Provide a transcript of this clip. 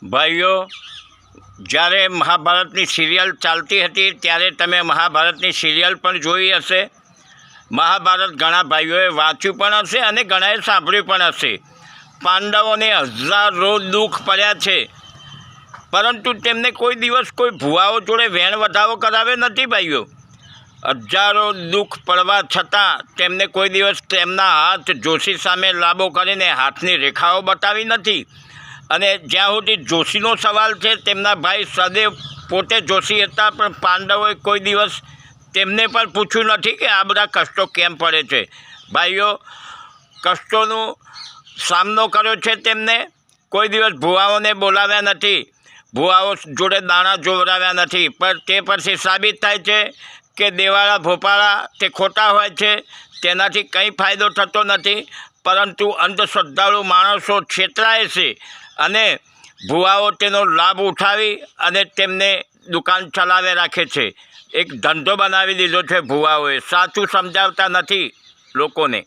ભાઈઓ, જ્યારે મહાભારતની સિરિયલ ચાલતી હતી ત્યારે તમે મહાભારતની સિરિયલ પણ જોઈ હશે. મહાભારત ઘણા ભાઈઓએ વાંચ્યું પણ હશે અને ઘણાએ સાંભળ્યું પણ હશે. પાંડવોને હજારો દુઃખ પડ્યા છે, પરંતુ તેમને કોઈ દિવસ કોઈ ભુવાઓ જોડે વેણ વધાવો કરાવ્યો નથી. ભાઈઓ, હજારો દુઃખ પડવા છતાં તેમને કોઈ દિવસ તેમના હાથ જોશી સામે લાંબો કરીને હાથની રેખાઓ બતાવી નથી. અને જ્યાં સુધી જોશીનો સવાલ છે, તેમના ભાઈ સદૈવ પોતે જોશી હતા, પણ પાંડવોએ કોઈ દિવસ તેમને પણ પૂછ્યું નથી કે આ બધા કષ્ટો કેમ પડે છે. ભાઈઓ, કષ્ટોનો સામનો કર્યો છે તેમને. કોઈ દિવસ ભુવાઓને બોલાવ્યા નથી, ભુવાઓ જોડે દાણા જોવરાવ્યા નથી. પણ તે પછી સાબિત થાય છે કે દેવાળા ભોપાળા તે ખોટા હોય છે, તેનાથી કંઈ ફાયદો થતો નથી. પરંતુ અંધશ્રદ્ધાળુ માણસો છેતરાય છે અને ભુવાઓ તેનો લાભ ઉઠાવી અને તેમને દુકાન ચલાવે રાખે છે. એક ધંધો બનાવી દીધો છે ભુવાઓએ. સાચું સમજાવતા નથી લોકોને.